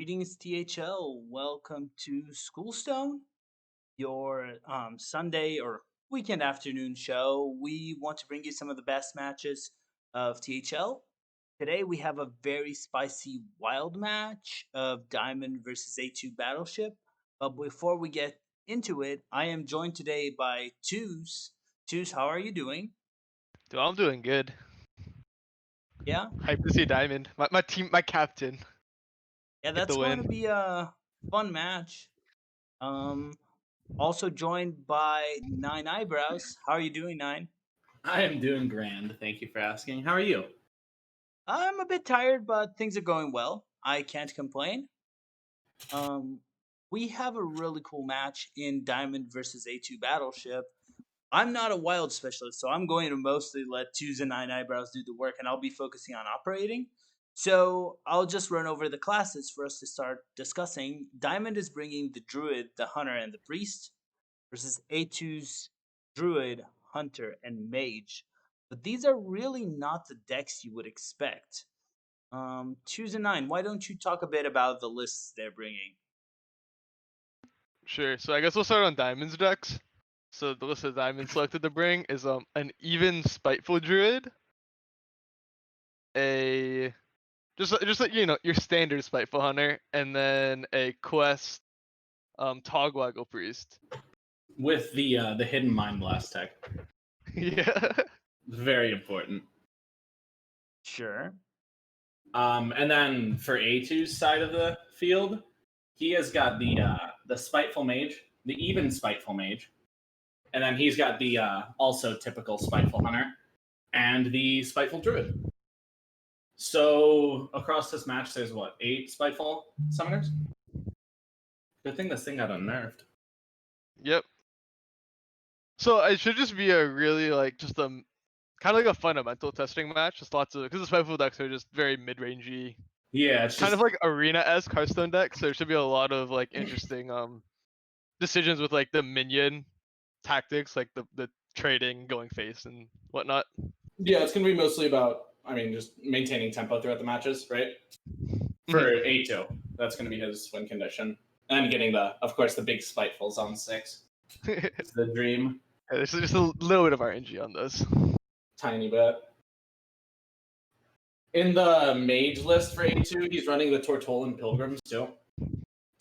Greetings, THL. Welcome to Schoolstone, your Sunday or weekend afternoon show. We want to bring you some of the best matches of THL. Today, we have a very spicy wild match of Diamond versus A2 Battleship. But before we get into it, I am joined today by Twos. Twos, how are you doing? Dude, I'm doing good. Yeah? Hype to see Diamond. My team, my captain, Yeah, get the that's going to win. be a fun match. Um, Also joined by Nine Eyebrows. How are you doing, Nine? I am doing grand. Thank you for asking. How are you? I'm a bit tired, but things are going well. I can't complain. Um, we have a really cool match in Diamond versus A2 Battleship. I'm not a wild specialist, so I'm going to mostly let Twos and Nine Eyebrows do the work, and I'll be focusing on operating. So I'll just run over the classes for us to start discussing. Diamond is bringing the Druid, the Hunter, and the Priest versus A2's Druid, Hunter, and Mage. But these are really not the decks you would expect. Choose a nine. Why don't you talk a bit about the lists they're bringing? Sure. So I guess we'll start on Diamond's decks. So the list of Diamond selected to bring is an even spiteful druid, a just like your standard spiteful hunter, and then a quest Togwaggle priest. With the hidden mind blast tech. Yeah. Very important. Sure. And then for A2's side of the field, he has got the spiteful mage, the even spiteful mage, and then he's got the also typical spiteful hunter and the spiteful druid. So across this match, there's what, 8 spiteful summoners? Good thing this thing got unnerved. Yep. So it should just be a really just a kind of like a fundamental testing match. Just lots of because the spiteful decks are just very mid-rangey, Yeah, it's kind just of like arena-esque Hearthstone deck. So there should be a lot of interesting decisions with the minion tactics, like the trading, going face, and whatnot. yeah, it's gonna be mostly about just maintaining tempo throughout the matches, right? For A2, that's gonna be his win condition. And getting of course, the big spitefuls on 6. It's the dream. Yeah, there's just a little bit of RNG on those. Tiny bit. In the mage list for A2, he's running the Tortolan Pilgrims too,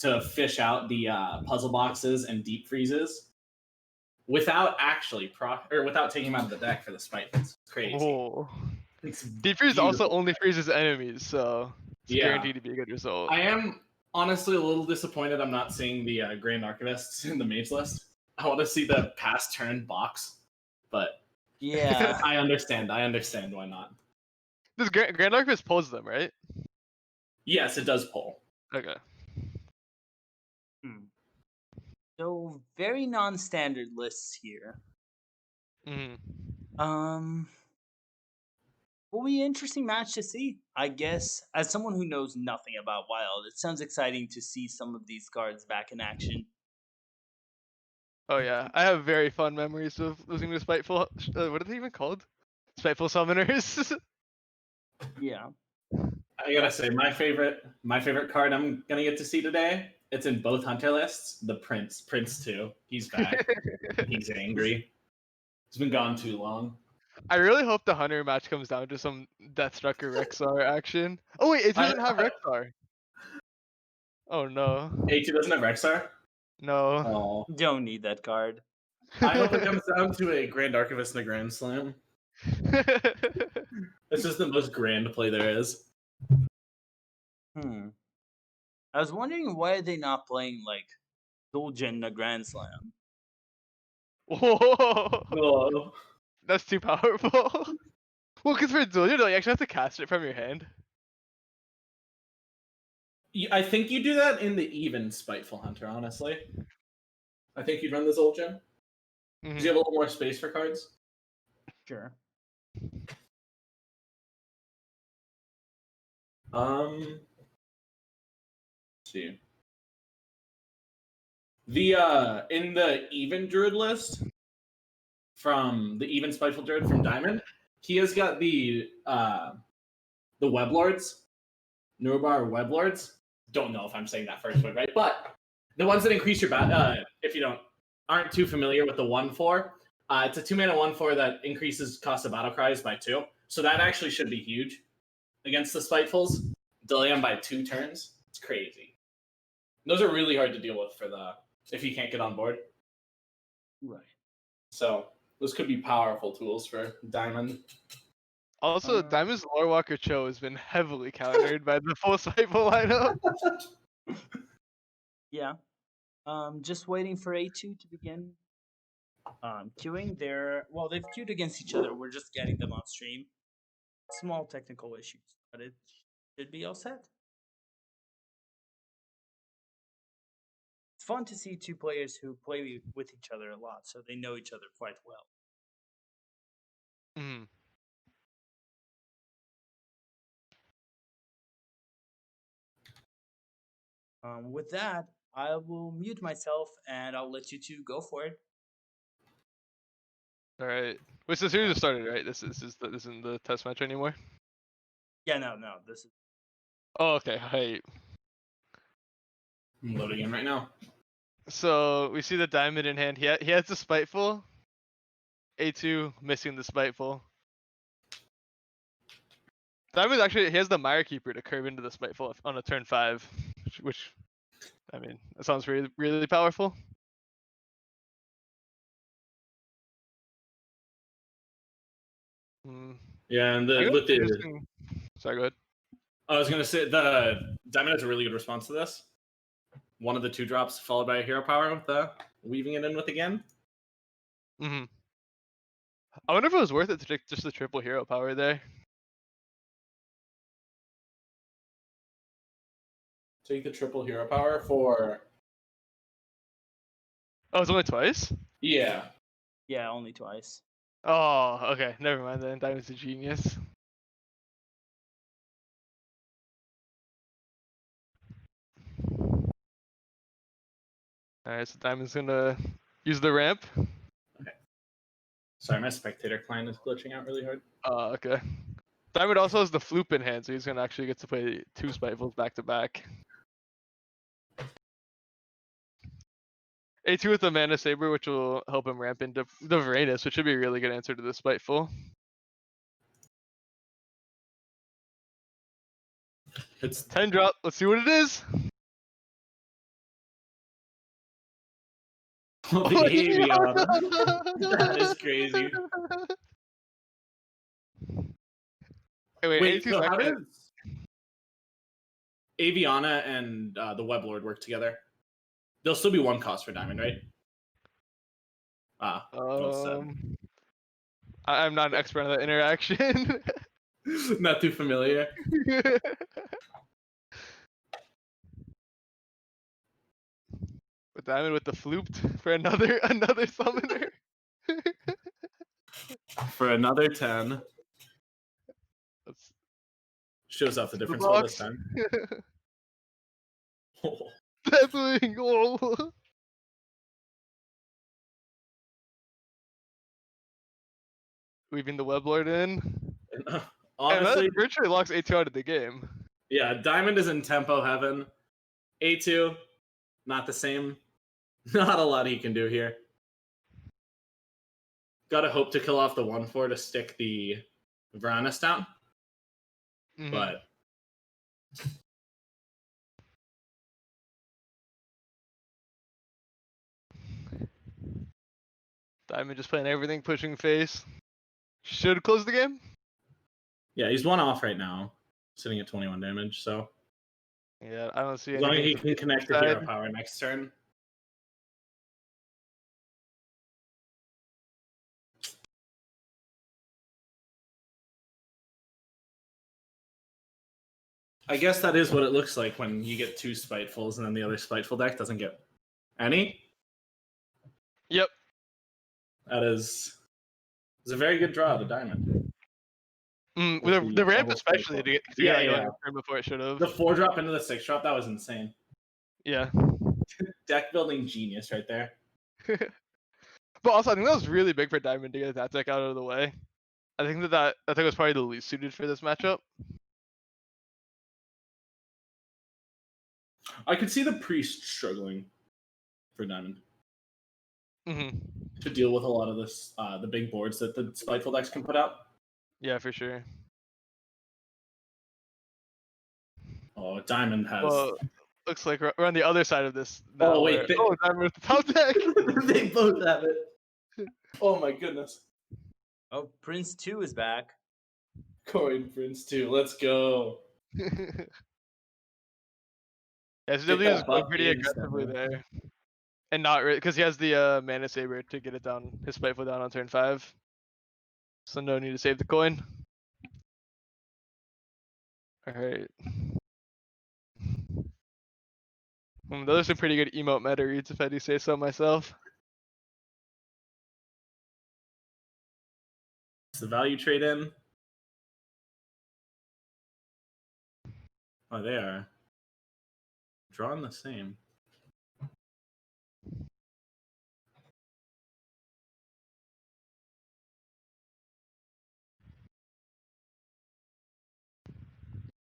to fish out the puzzle boxes and deep freezes without actually without taking them out of the deck for the spitefuls. It's crazy. Oh. It's Deep freeze also beautiful. only freezes enemies, so it's guaranteed to be a good result. I am honestly a little disappointed I'm not seeing the Grand Archivists in the mage list. I want to see the past turn box, but Yeah. I understand why not. This Grand Archivist pulls them, right? Yes, it does pull. Okay. Hmm. So very non-standard lists here. Mm-hmm. Will be an interesting match to see. I guess as someone who knows nothing about Wild, it sounds exciting to see some of these cards back in action. Oh yeah, I have very fond memories of losing to Spiteful. What are they even called? Spiteful Summoners. Yeah. I gotta say, my favorite card I'm gonna get to see today. It's in both hunter lists. The Prince 2. He's back. He's angry. He's been gone too long. I really hope the Hunter match comes down to some Deathstruck or Rexar action. Oh wait, it doesn't have Rexar. Oh no. A2 doesn't have Rexar? No. Oh. Don't need that card. I hope it comes down to a Grand Archivist and a Grand Slam. It's just the most grand play there is. I was wondering why are they not playing like Dolgen in a Grand Slam? Whoa. Oh. That's too powerful. Well, because for Duel, you actually have to cast it from your hand. I think you do that in the even Spiteful Hunter, honestly. I think you'd run this old gem. Because you have a little more space for cards. Sure. Let's see. The in the even Druid list from the even Spiteful Druid from Diamond, he has got the Weblords, Nurubar Weblords. don't know if I'm saying that first word right, but the ones that increase your if you aren't too familiar with the 1/4, it's a 2-mana 1/4 that increases cost of battle cries by 2. So that actually should be huge against the Spitefuls. Delay them by 2 turns. It's crazy. Those are really hard to deal with for if you can't get on board. Right. So those could be powerful tools for Diamond. Also, Diamond's Lorewalker Cho has been heavily countered by the full Spiteful lineup. Yeah. Just waiting for A2 to begin queuing. They've queued against each other. We're just getting them on stream. Small technical issues, but it should be all set. It's fun to see two players who play with each other a lot, so they know each other quite well. Mm. With that, I will mute myself and I'll let you two go for it. All right. Wait, so the series has started, right? This isn't the test match anymore. Yeah, no, this is. Oh, okay. Hey. I'm loading in right now. So we see the Diamond in hand. He has the Spiteful. A2 missing the Spiteful. Diamond actually, he has the Mire Keeper to curve into the Spiteful on a turn 5, which I mean, that sounds really, really powerful. Yeah, and Sorry, go ahead. I was gonna say the Diamond has a really good response to this. One of the 2 drops followed by a hero power with the weaving it in with again. Mm-hmm. I wonder if it was worth it to take just the triple hero power there. Take the triple hero power for. Oh, it's only twice? Yeah. Yeah, only twice. Oh, okay. Never mind then. Diamond's a genius. Alright, so Diamond's gonna use the ramp. Okay. Sorry, my spectator client is glitching out really hard. Okay. Diamond also has the Floop in hand, so he's gonna actually get to play 2 Spitefuls back to back. A2 with the Mana Saber, which will help him ramp into the Varanus, which should be a really good answer to the Spiteful. It's 10 drop. Let's see what it is. the Aviana. That is crazy. Wait, so how does Aviana and the Weblord work together? They'll still be 1 cost for Diamond, right? I'm not an expert on that interaction. Not too familiar. With Diamond with the Flooped for another summoner. For another 10. Let's Shows off the difference box. all this time. Definitely goal. Weaving the Weblord in. Honestly, and that virtually locks A2 out of the game. Yeah, Diamond is in tempo heaven. A2, not the same. Not a lot he can do here. Gotta hope to kill off the 1/4 to stick the Varanus down. Mm-hmm. But Diamond just playing everything, pushing face. Should close the game. Yeah, he's 1 off right now, sitting at 21 damage. So yeah, I don't see as long as he can connect the hero power next turn. I guess that is what it looks like when you get 2 Spitefuls and then the other Spiteful deck doesn't get any. Yep. That is a very good draw to Diamond. The ramp especially to get before it should have. The 4-drop into the 6-drop, that was insane. Yeah. Deck building genius right there. But also, I think that was really big for Diamond to get that deck out of the way. I think that was probably the least suited for this matchup. I could see the priest struggling for Diamond to deal with a lot of this, the big boards that the spiteful decks can put out. Yeah, for sure. Oh, Diamond has. Well, looks like we're on the other side of this now. Oh wait, Diamond with the top deck. they both have it. Oh my goodness. Oh, Prince 2 is back. Coin Prince 2, let's go. Yeah, Get SW that is going buff pretty instantly. aggressively there. And not because he has the Mana Saber to get it down, his Spiteful down on turn 5. So no need to save the coin. Alright. Those are some pretty good emote meta reads, if I do say so myself. It's the value trade in. Oh, they are drawing the same.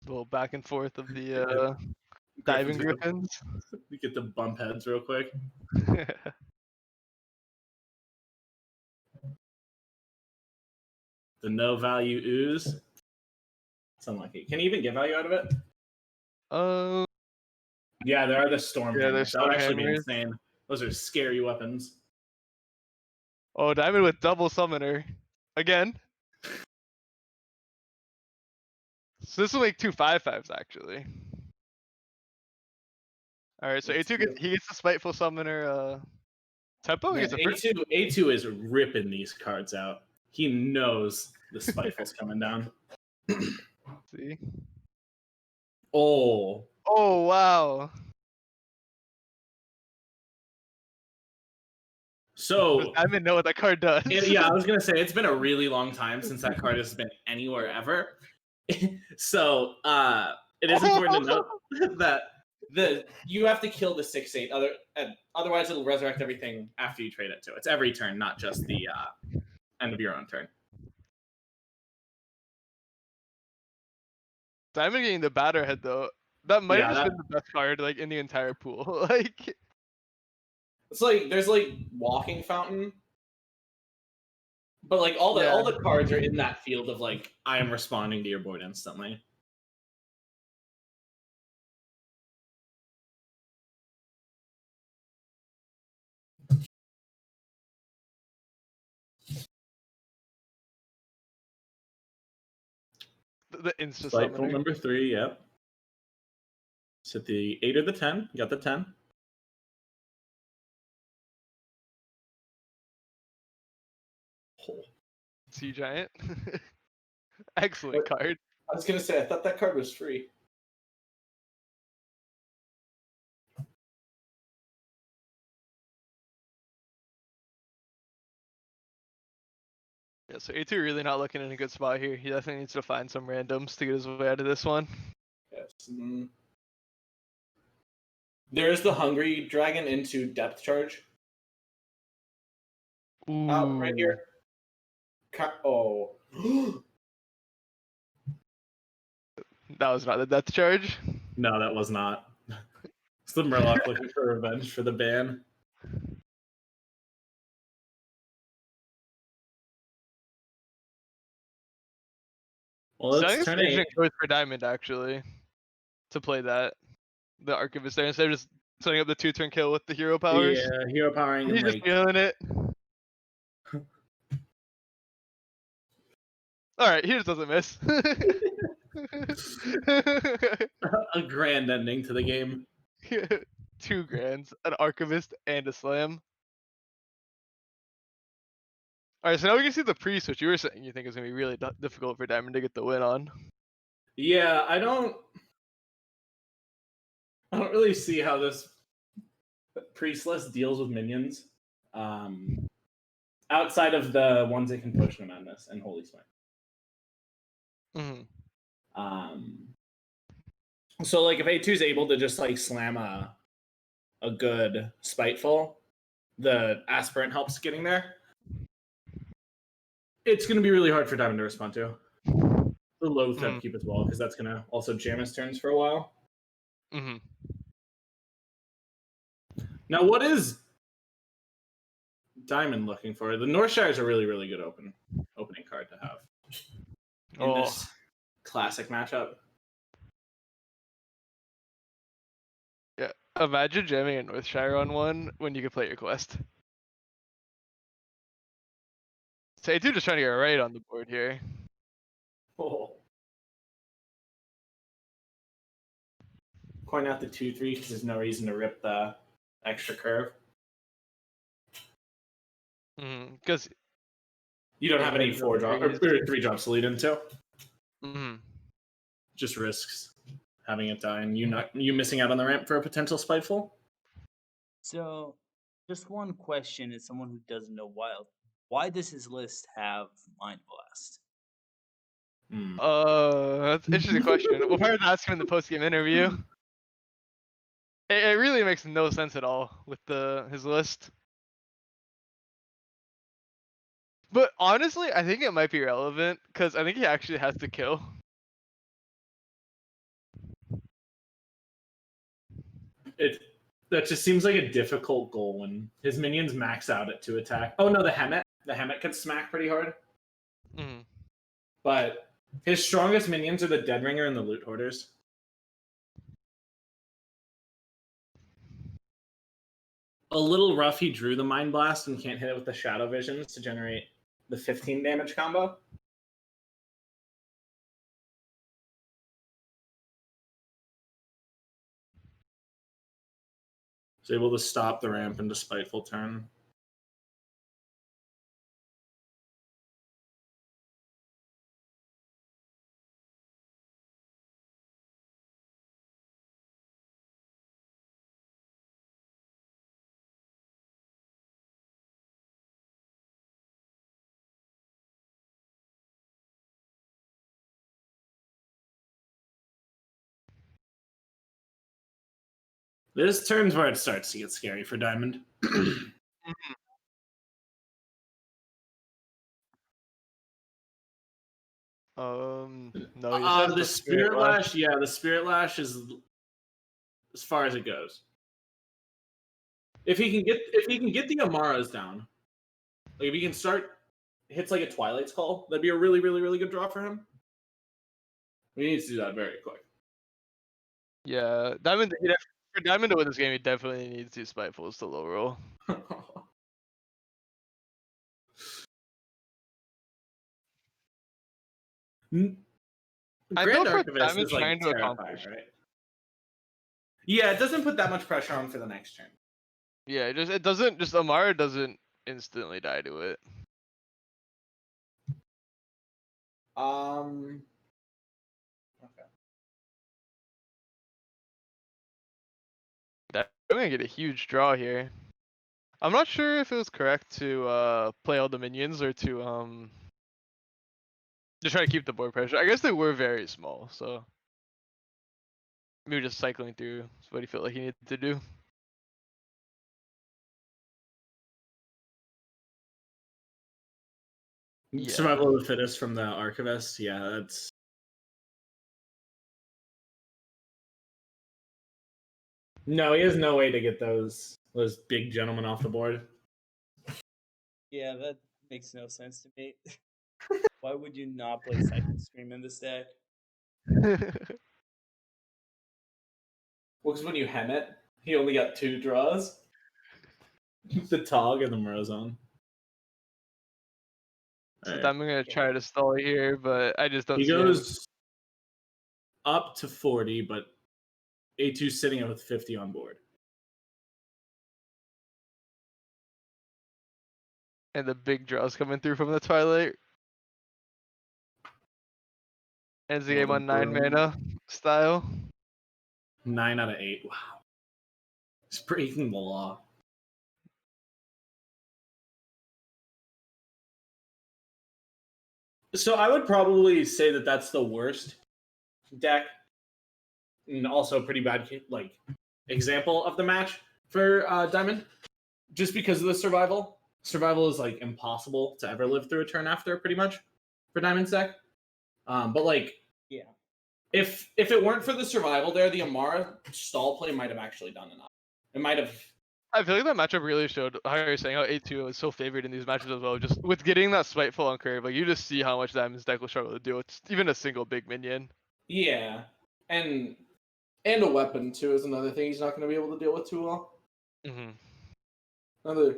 A little back and forth of the diving griffins. We get the bump heads real quick. The no value ooze. It's unlucky. Can you even get value out of it? Yeah, there are the storm hammers. That would actually be insane. Those are scary weapons. Oh, Diamond with double summoner. Again. So this will make 2 5/5s actually. Alright, so A2 he gets the Spiteful Summoner tempo? Man, A2 is ripping these cards out. He knows the Spiteful's coming down. See? Oh, wow. So does Diamond know what that card does? Yeah, I was gonna say it's been a really long time since that card has been anywhere ever. So it is important to note that you have to kill the 6/8. Otherwise, it'll resurrect everything after you trade it to. It's every turn, not just the end of your own turn. Diamond getting the Batterhead though. That might have just been the best card like in the entire pool. Like it's like there's like Walking Fountain, but like all the cards are in that field of like I am responding to your board instantly. the insta Spiteful summoner. number 3, yep. Set the 8 or the 10. Got the 10. Oh. Sea Giant. Excellent card. I was gonna say, I thought that card was free. Yeah, so A2 really not looking in a good spot here. He definitely needs to find some randoms to get his way out of this one. Yes. There's the Hungry Dragon into Depth Charge. Ooh. Right here. Oh. That was not the Death Charge. No, that was not. It's the Murloc looking for revenge for the ban. Well, it's turn 8. Goes for Diamond actually to play that the Archivist there instead of just setting up the 2-turn kill with the hero powers. Yeah, hero powering. He's just feeling it. All right, he just doesn't miss. A grand ending to the game. 2 grands, an Archivist, and a Slam. Alright, so now we can see the priest, which you were saying you think is going to be really difficult for Diamond to get the win on. Yeah, I don't really see how this priestless deals with minions. Outside of the ones that can push No Madness and Holy Smite. So like if A2 is able to just like slam a good Spiteful, the Aspirant helps getting there. It's going to be really hard for Diamond to respond to. The low upkeep as well, because that's going to also jam his turns for a while. Now, what is Diamond looking for? The Northshire is a really, really good opening card to have in this classic matchup. Yeah, imagine jamming a Northshire on one when you can play your quest. So A2 just trying to get right on the board here. Oh. Point out the 2-3 because there's no reason to rip the extra curve. Because you don't have any 4-drop or 3-drops to lead into. Just risks having it die and you missing out on the ramp for a potential spiteful. So, just one question as someone who doesn't know Wild. Why does his list have Mind Blast? That's an interesting question. We'll probably ask him in the post-game interview. It really makes no sense at all with his list. But honestly, I think it might be relevant because I think he actually has to kill. That just seems like a difficult goal when his minions max out at 2 attack. Oh no, the Hemet can smack pretty hard. But his strongest minions are the Deadringer and the Loot Hoarders. A little rough, he drew the Mind Blast and can't hit it with the Shadow Visions to generate the 15 damage combo. He's able to stop the ramp into Spiteful turn. There's turns where it starts to get scary for Diamond. No, the Spirit Lash. Yeah, the Spirit Lash is as far as it goes. If he can get the Amaras down, like if he can start hits like a Twilight's Call, that'd be a really, really, really good draw for him. We need to do that very quick. Yeah, for Diamond to win this game, he definitely needs 2 Spitefuls to low roll. I know what Diamond's trying to accomplish. Right? Yeah, it doesn't put that much pressure on for the next turn. Yeah, it doesn't. Just Amara doesn't instantly die to it. Okay. I'm gonna get a huge draw here. I'm not sure if it was correct to play all the minions or to just try to keep the board pressure. I guess they were very small, so maybe just cycling through is what he felt like he needed to do. Yeah. Survival of the fittest from the Archivist. Yeah, that's. No, he has no way to get those big gentlemen off the board. Yeah, that makes no sense to me. Why would you not play Cycle Scream in this deck? Well, because when you hem it, he only got 2 draws. The Tog and the Morozone. So right. I'm gonna try to stall here, but I just don't. He goes up to 40, but A2's sitting at with 50 on board. And the big draws coming through from the Twilight. Ends the game on 9 mana style. 9 out of 8. Wow. It's breaking the law. So I would probably say that that's the worst deck, and also a pretty bad example of the match for Diamond, just because of the survival. Survival is like impossible to ever live through a turn after, pretty much, for Diamond's deck. But yeah, if it weren't for the survival there, the Amara stall play might have actually done enough. It might have I feel like that matchup really showed how you're saying how 8-2 is so favored in these matches as well. Just with getting that spiteful on curve, like you just see how much Diamond's deck will struggle to do with even a single big minion. Yeah, and a weapon too is another thing he's not going to be able to deal with too well. Mm-hmm. Another.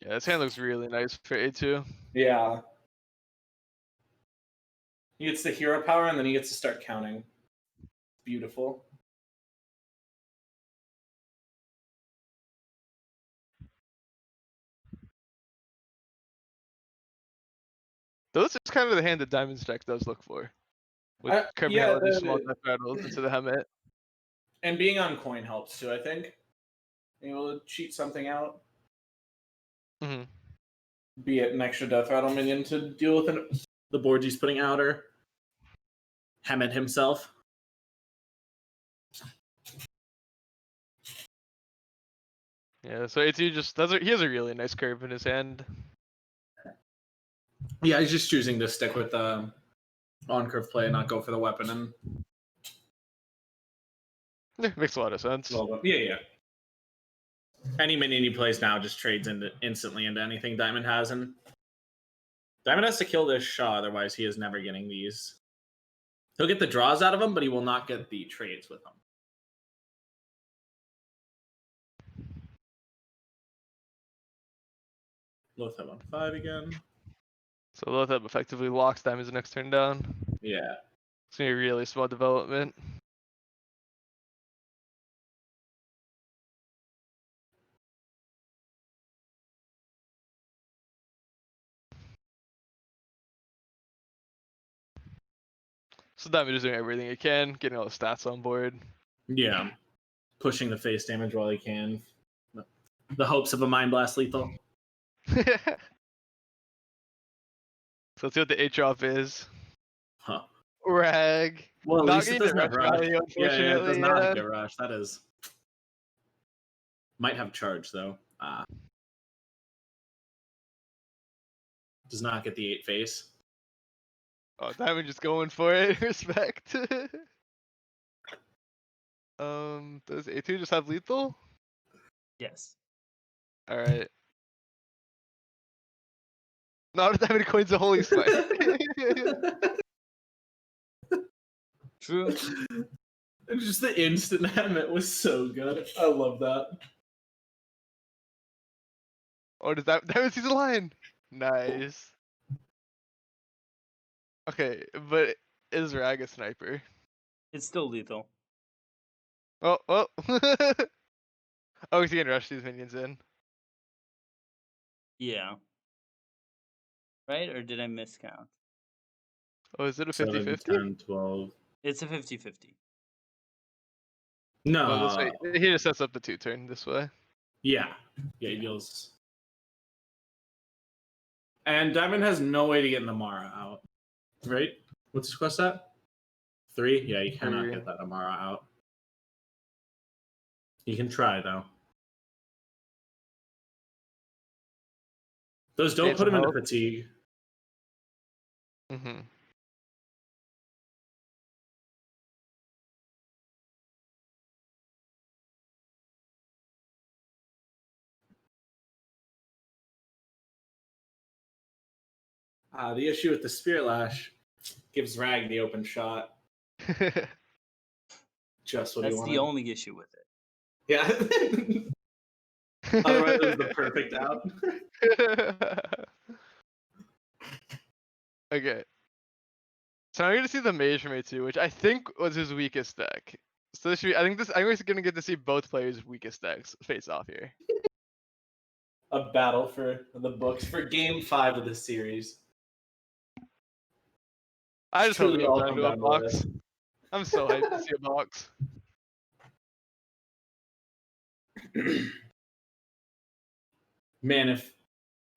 Yeah, this hand looks really nice for 8-2. Yeah. He gets the hero power, and then he gets to start counting. Beautiful. Those is kind of the hand that Diamond's deck does look for. With curving out these small death rattles into the helmet. And being on coin helps too, I think. Being able to cheat something out. Mm-hmm. Be it an extra death rattle minion to deal with the boards he's putting out, or Hammett himself. Yeah, so 8-2 just he has a really nice curve in his hand. Yeah, he's just choosing to stick with the on curve play and not go for the weapon. And Yeah, makes a lot of sense. yeah. Any minion he plays now just trades instantly into anything Diamond has, and Diamond has to kill this Shaw, otherwise he is never getting these. He'll get the draws out of them, but he will not get the trades with them. Lothab on 5 again. So Lothab effectively locks Diamond's next turn down. Yeah. It's gonna be a really small development. So Diamond is doing everything he can, getting all the stats on board. Yeah. Pushing the face damage while he can. The hopes of a Mind Blast lethal. So let's see what the 8-drop is. Huh. Rag. Well, at Not least it getting doesn't the rush. value, Yeah, it does unfortunately, not get rushed. That is. Might have charge, though. Does not get the 8 face. Oh, Diamond just going for it. Respect. Does 8-2 just have lethal? Yes. Alright. Not that many coins of holy smite. True. Just the instant Hammett was so good. I love that. Oh, does that sees a line? Nice. Okay, but is Rag a sniper? It's still lethal. Oh. Oh, he's gonna rush these minions in. Yeah. Right? Or did I miscount? Oh, is it a 7, 50-50? 10, 12. It's a 50-50. No. Oh, this way. He just sets up the 2-turn this way. Yeah. Yeah, he deals. And Diamond has no way to get Namara out. Right? What's his quest at? 3? Yeah, you cannot 3. get that Namara out. You can try, though. Those don't put him into fatigue. Mm-hmm. The issue with the Spirit Lash gives Rag the open shot. Just what That's he wanted. the only issue with it. Yeah. Otherwise, it was the perfect out. Okay. So I'm gonna see the mage from A2, which I think was his weakest deck. So this should be, I'm gonna get to see both players' weakest decks face off here. A battle for the books for Game 5 of the series. I just hope we Truly go all down come to a down to box. this. I'm so hyped to see a box. Man, if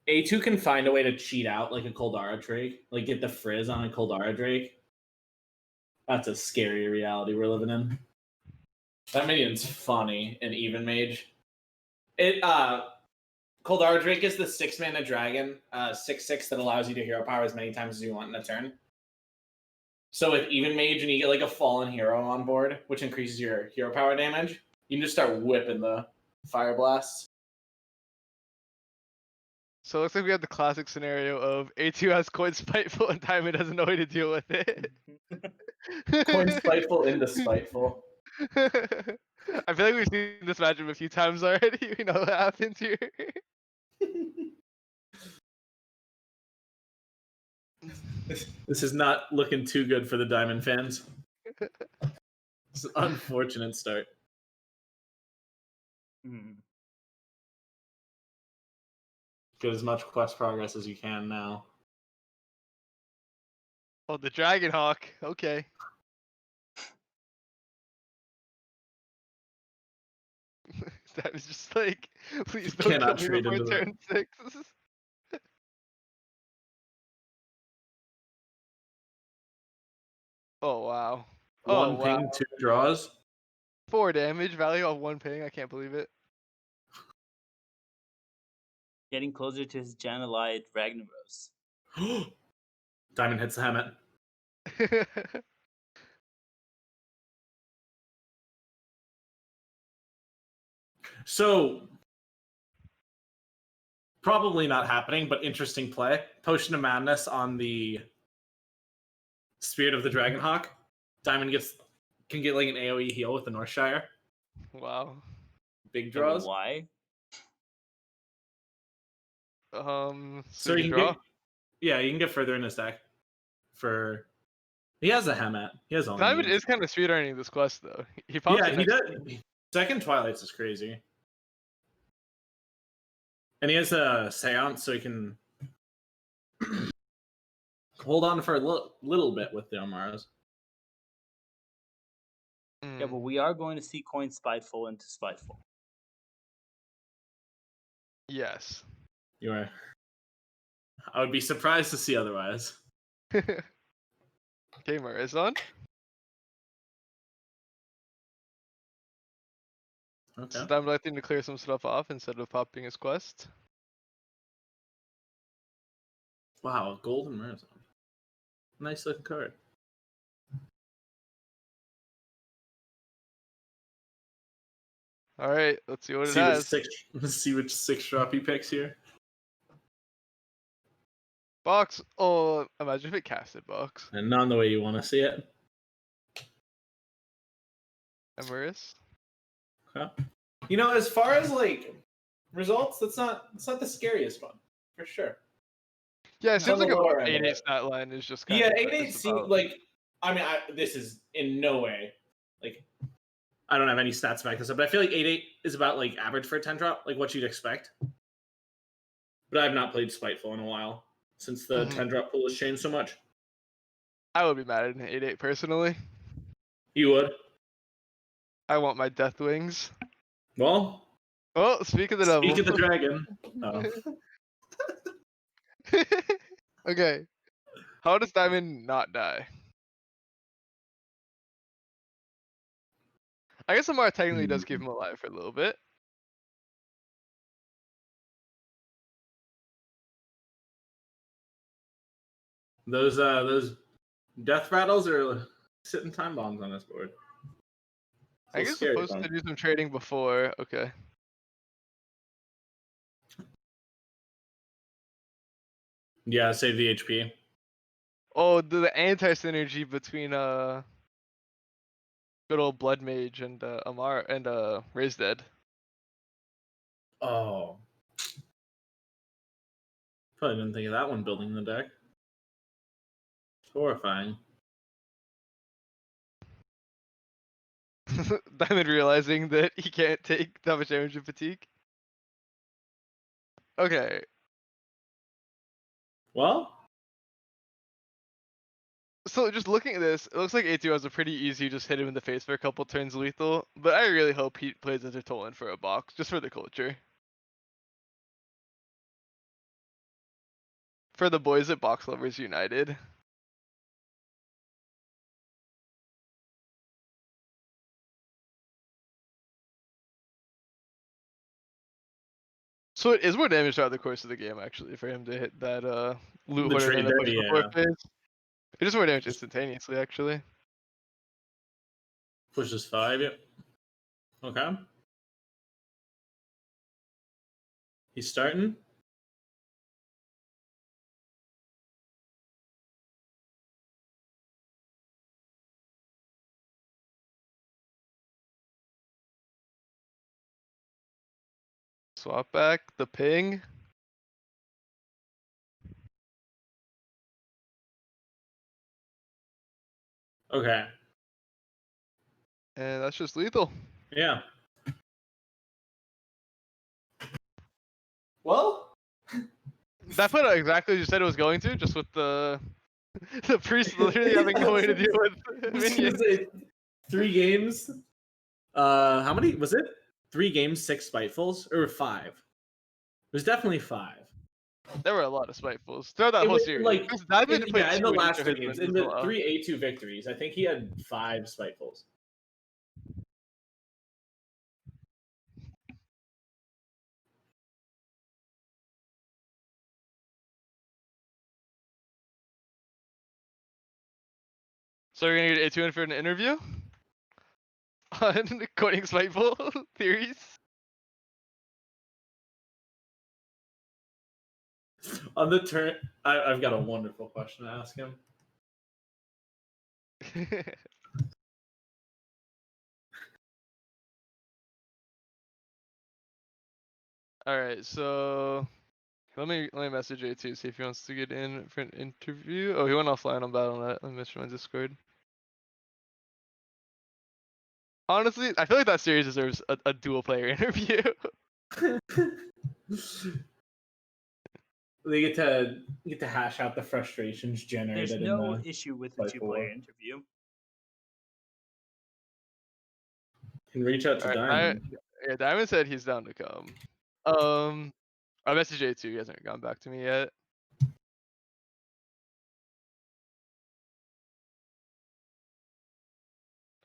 A2 can find a way to cheat out like a Koldara Drake, like get the frizz on a Koldara Drake, that's a scary reality we're living in. That minion's funny in Even Mage. Koldara Drake is the 6-mana dragon, 6/6 that allows you to hero power as many times as you want in a turn. So with Even Mage and you get like a fallen hero on board, which increases your hero power damage, you can just start whipping the Fire Blast. So it looks like we have the classic scenario of A2 has Coin Spiteful and Diamond doesn't know how to deal with it. Coin Spiteful into Spiteful. I feel like we've seen this matchup a few times already. We know what happens here. This is not looking too good for the Diamond fans. It's an unfortunate start. Get as much quest progress as you can now. Oh, the Dragon Hawk. Okay. That is just like, please don't kill Cannot me trade before into that. turn 6. Oh wow. Oh One wow. ping, 2 draws. 4 damage value on 1 ping. I can't believe it. Getting closer to his Janelite Ragnaros. Diamond hits the helmet. So, probably not happening, but interesting play. Potion of Madness on the Spirit of the Dragonhawk. Diamond can get like an AoE heal with the Northshire. Wow. Big Yeah, but draws. why? So you you can can draw. you can get further in his deck. He has a Hamat. He has all. Diamond he needs. is kind of speedrunning this quest though. He pops Yeah, it he next does. Second Twilights is crazy. And he has a Seance, so he can hold on for a little bit with the Amaras. Yeah, but we are going to see Coin Spiteful into Spiteful. Yes. You are. I would be surprised to see otherwise. Gamer is on. Okay. So Diamond electing to clear some stuff off instead of popping his quest. Wow, Golden Marathon. Nice looking card. All right, let's see what it See which has. let's see which 6 drop he picks here. Box. Oh, imagine if it casted box. And not in the way you want to see it. Emerus. Okay. You know, as far as like results, that's not the scariest one for sure. Yeah, it It's seems on the like a lower end of 8-8 it. stat line is just kind Yeah, of 8-8 seems like. I mean, this is in no way like. I don't have any stats back this up, but I feel like 8-8 is about like average for a 10 drop, like what you'd expect. But I've not played Spiteful in a while since the 10 drop pool has changed so much. I would be mad at an 8-8 personally. You would? I want my death wings. Well, Oh, speak of the devil. speak of the dragon. Oh. Okay. How does Diamond not die? I guess Amara technically does keep him alive for a little bit. Those death rattles are sitting time bombs on this board. I guess Scary supposed fun. to do some trading before. Okay. Yeah, save the HP. Oh, the anti-synergy between good old Blood Mage and Amar and Raised Dead. Oh. Probably didn't think of that one building the deck. Horrifying. Diamond realizing that he can't take that much damage and fatigue. Okay. Well, So just looking at this, it looks like A2 has a pretty easy just hit him in the face for a couple turns lethal, but I really hope he plays into Tolan for a box, just for the culture. For the boys at Box Lovers United. So it is more damage throughout the course of the game, actually, for him to hit that loot the hoard and trade then there, push yeah. before phase. It is more damage instantaneously, actually. Pushes 5, yep. Okay. He's starting. Swap back the ping. Okay. And that's just lethal. Yeah. Well, That put out exactly as you said it was going to, just with the the priest literally having no way to deal with I was gonna minions. say 3 games. How many was it? 3 games, 6 spitefuls, or 5? It was definitely 5. There were a lot of spitefuls throughout that It whole was, series. like, Because Diamond played in the 2 in each last of 2 his games, wins in as the well. 3 A2 victories, I think he had 5 spitefuls. So you're gonna get A2 in for an interview on quoting spiteful theories. On the turn, I've got a wonderful question to ask him. All right, so let me message A2 see if he wants to get in for an interview. Oh, he went offline on BattleNet. Let me message him on Discord. Honestly, I feel like that series deserves a dual player interview. They get to hash out the frustrations generated There's in no the issue with the Spiteful two-player War. interview. Can reach out to Alright, Diamond. yeah, Diamond said he's down to come. I messaged A2. He hasn't gone back to me yet.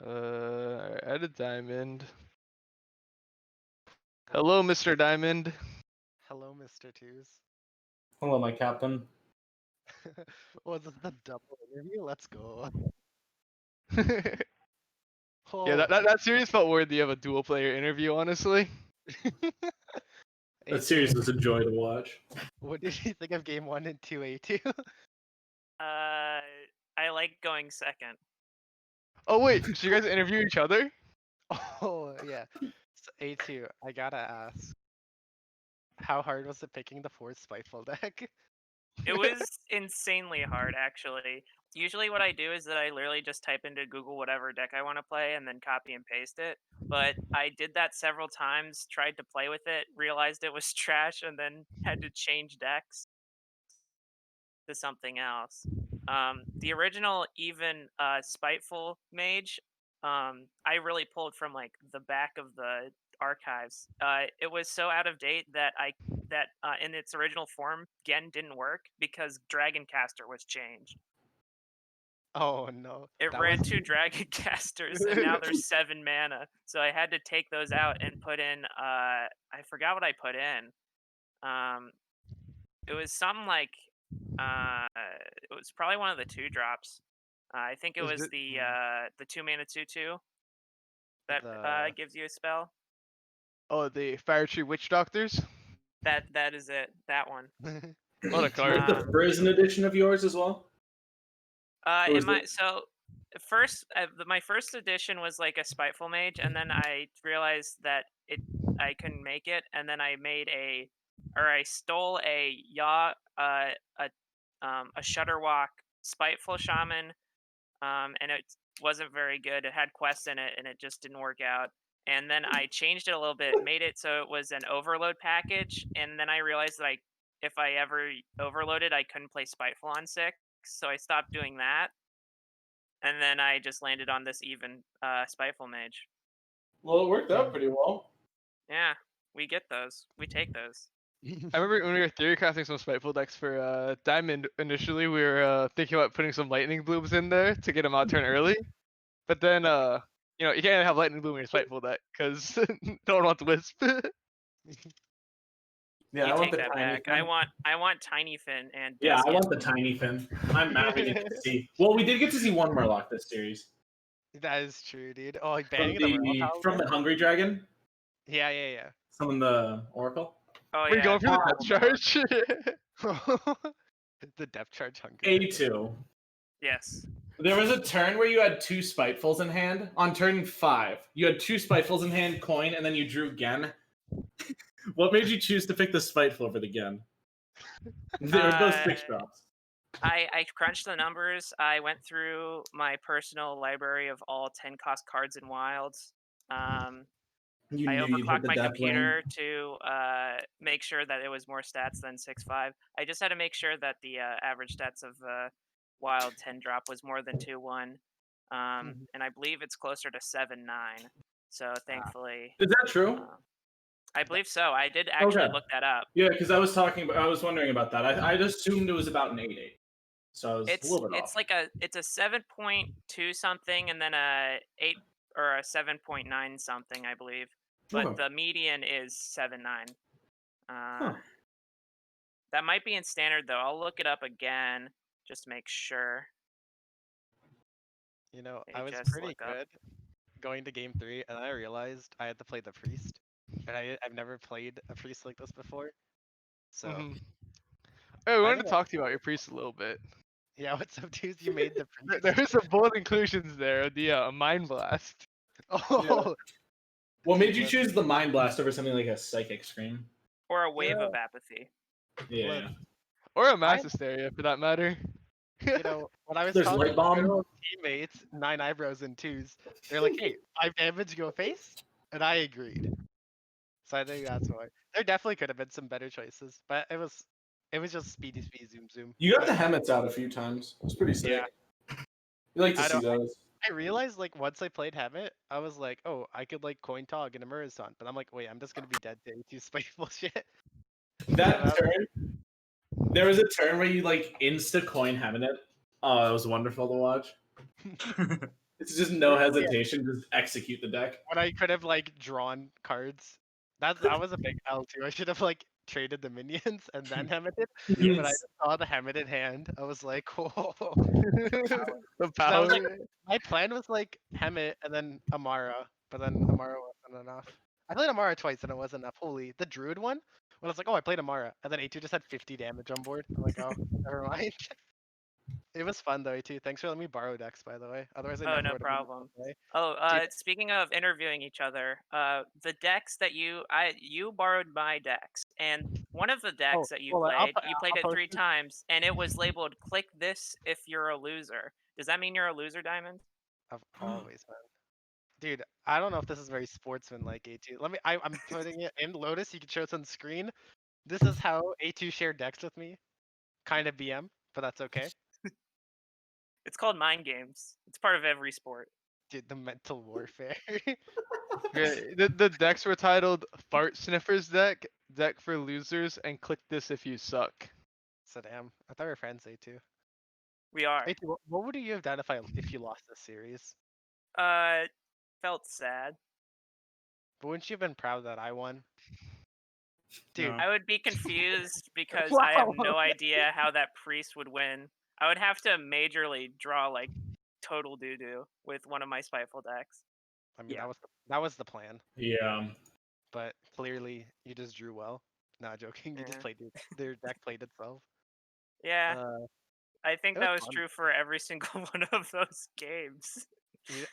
Alright, added Diamond. Hello, Mr. Diamond. Hello, Mr. Twos. Hello, my captain. Was it the double interview? Let's go. Yeah, Oh, that series felt worthy of a dual player interview, honestly. That series was a joy to watch. What did you think of game 1 and 2 A2? I like going second. Oh wait, so you guys interview each other? Oh, yeah. So A2, I gotta ask. How hard was it picking the 4th Spiteful deck? It was insanely hard, actually. Usually what I do is that I literally just type into Google whatever deck I want to play and then copy and paste it. But I did that several times, tried to play with it, realized it was trash, and then had to change decks to something else. The original even Spiteful Mage, I really pulled from like the back of the archives. It was so out of date that in its original form, Gen didn't work because Dragoncaster was changed. Oh no. It that ran was... 2 Dragoncasters and now there's 7 mana. So I had to take those out and put in I forgot what I put in. It was something like it was probably one of the 2 drops. I think it Was was it- the 2 mana 2/2 that The- gives you a spell. Oh, the Fire Tree Witch Doctors? That is it. That one. What a card. Was the Prison edition of yours as well? Or was My first edition was like a Spiteful Mage, and then I realized that I couldn't make it, and then I stole a Shutterwalk Spiteful Shaman, and it wasn't very good. It had quests in it, and it just didn't work out. And then I changed it a little bit, made it so it was an overload package, and then I realized that if I ever overloaded, I couldn't play Spiteful on 6, so I stopped doing that. And then I just landed on this even Spiteful Mage. Well, it worked out pretty well. Yeah, we get those. We take those. I remember when we were theory crafting some spiteful decks for Diamond initially, we were thinking about putting some lightning blooms in there to get them out turn early. But then you know, you can't have lightning bloom in your spiteful deck because no one wants wisp. Yeah, You I want take the that tiny back. fin. I want Tiny Fin and Yeah, I Deskin. want the tiny fin. I'm mad we didn't get to see. Well, we did get to see one Murloc this series That is true, dude. Oh, like from banning the Merle the House? Hungry Dragon. Yeah. Summon the Oracle. Oh We're yeah. going for the depth charge. The depth charge hunger. A2. Yes. There was a turn where you had 2 Spitefuls in hand. On turn 5, you had 2 Spitefuls in hand, coin, and then you drew Gen. What made you choose to pick the Spiteful over the Gen? They were both 6 drops. I crunched the numbers. I went through my personal library of all 10 cost cards in Wilds. You I knew you'd hit overclocked the my death computer ring. to make sure that it was more stats than 6.5. I just had to make sure that the average stats of Wild 10 drop was more than 2.1. And I believe it's closer to 7.9. So thankfully, Is that true? I believe so. I did actually Okay. look that up. Yeah, because I was wondering about that. I assumed it was about an 8.8. So I was a little bit off. It's a 7.2 something and then a 8 or a 7.9 something, I believe. But Okay. the median is 7.9. That might be in standard though. I'll look it up again just to make sure. You know, Let me I was just pretty look up. good going to game 3, and I realized I had to play the priest, and I've never played a priest like this before. So Hey, we I wanted think to talk to you about your priest a little bit. yeah, what's up, dudes? You made the priest. There's some bold inclusions there. The mind blast. Oh, What made you Look. choose the Mind Blast over something like a Psychic Scream? Or a wave Yeah. of apathy. Yeah. Look. Or a mass hysteria, for that matter. You know, when I was There's talking Light to Bomb. fellow teammates, 9eyebrows and 2s, they're like, "Hey, 5 damage, go face," and I agreed. So I think that's why. There definitely could have been some better choices, but it was just speedy, zoom, zoom. You got But the Hemmets out a few times. It's pretty sick. yeah, You like to I see don't. those. I realized like once I played Hammett, I was like, oh, I could like coin tog and a Murazan, but I'm like, wait, I'm just gonna be dead to A2 spiteful shit. That turn, there was a turn where you like insta coin Hemmet. Oh, it was wonderful to watch. It's just no hesitation, just execute the deck. When I could have like drawn cards. That was a big L too. I should have like traded the minions and then Hemmeted. But I just saw the Hemmeted hand. I was like, oh. The I was power. like, my plan was like Hemmet and then Amara, but then Amara wasn't enough. I played Amara twice and it wasn't enough. Holy, the Druid one. When I was like, oh, I played Amara, and then A2 just had 50 damage on board. I'm like, oh, never mind. It was fun though, A2. Thanks for letting me borrow decks, by the way. Otherwise, I Oh, never no would have been able problem. to play. Oh, Dude. speaking of interviewing each other, the decks that you borrowed my decks, and one of the Oh, decks that you hold on. played I'll it post 3 it. times, and it was labeled "Click this if you're a loser." Does that mean you're a loser, Diamond? I've always been. Dude, I don't know if this is very sportsman-like, A2. I'm putting it in Lotus. You can show it on screen. This is how A2 shared decks with me. Kind of BM, but that's okay. It's called mind games. It's part of every sport. Dude, the mental warfare. The decks were titled Fart Sniffers deck, Deck for Losers, and Click This If You Suck. So damn, I thought we were friends, A2. We are. A2, what would you have done if you lost this series? Felt sad. But wouldn't you have been proud that I won? Dude, No. I would be confused because I have no Wow. idea how that priest would win. I would have to majorly draw like total doo doo with one of my spiteful decks. I mean, Yeah. that was the plan. Yeah. But clearly, you just drew well. Not joking. You just Yeah. played their deck played itself. Yeah, I think It that was was fun. true for every single one of those games.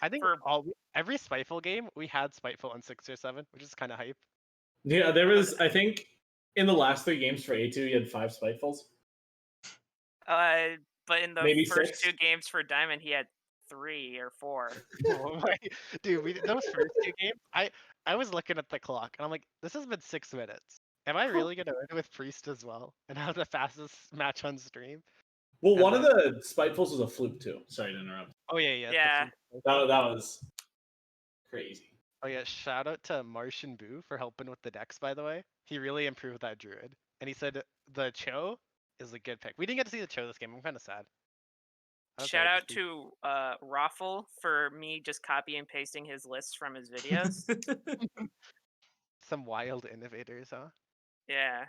I think For every Spiteful game we had Spiteful on 6 or 7, which is kind of hype. Yeah, there was, I think, in the last 3 games for A2, you had 5 Spitefuls. but in the Maybe first 6. 2 games for Diamond, he had 3 or 4. Oh my, dude, those first 2 games, I was looking at the clock and I'm like, this has been 6 minutes. Am I really gonna win with Priest as well and have the fastest match on stream? Well, And one of then- the Spitefuls was a fluke, too. Sorry to interrupt. Oh yeah. Yeah. That was crazy. Oh yeah, shout out to Martian Boo for helping with the decks, by the way. He really improved that Druid. And he said the Cho is a good pick. We didn't get to see the Cho this game. I'm kind of sad. I was Shout glad out see- to Raffle for me just copy and pasting his lists from his videos. some wild innovators, huh? Yeah.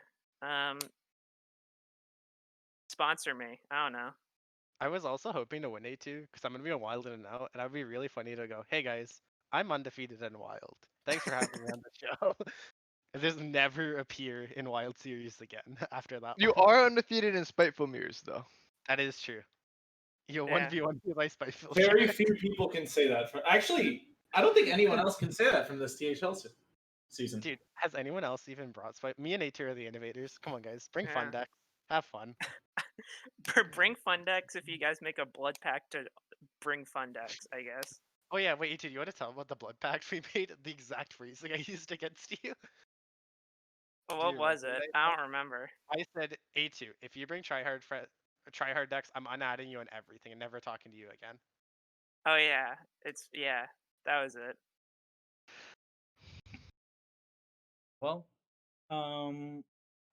Sponsor me. I don't know. I was also hoping to win A2 because I'm gonna be on Wild in and out, and that'd be really funny to go, hey guys, I'm undefeated in Wild. Thanks for having me on the show. And there's never appear in Wild Series again after that. You one. are undefeated in Spiteful Mirrors, though. That is true. You Yeah. 1v1 by Spiteful. Very few people can say that. Actually, I don't think anyone else can say that from this THL season. Dude, has anyone else even brought Spite? Me and A2 are the innovators. Come on, guys. Bring fun Yeah. decks. Have fun. Bring fun decks if you guys make a blood pack to bring fun decks, I guess. Oh yeah, wait, A2, you want to tell about the blood pact we made? The exact phrasing I used against you? Well, Do what you was remember it? that? I don't remember. I said, A2, if you bring tryhard decks, I'm unadding you on everything and never talking to you again. Oh yeah, that was it. Well,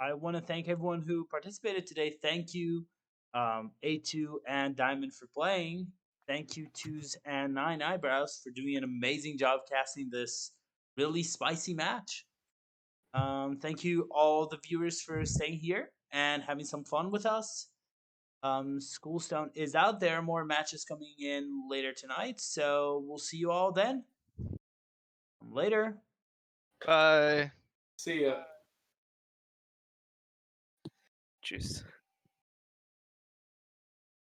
I want to thank everyone who participated today. Thank you, A2 and Diamond for playing. Thank you, Twos and Nine Eyebrows for doing an amazing job casting this really spicy match. Thank you all the viewers for staying here and having some fun with us. Schoolstone is out there. More matches coming in later tonight, so we'll see you all then. Later. Bye. See ya. Juice.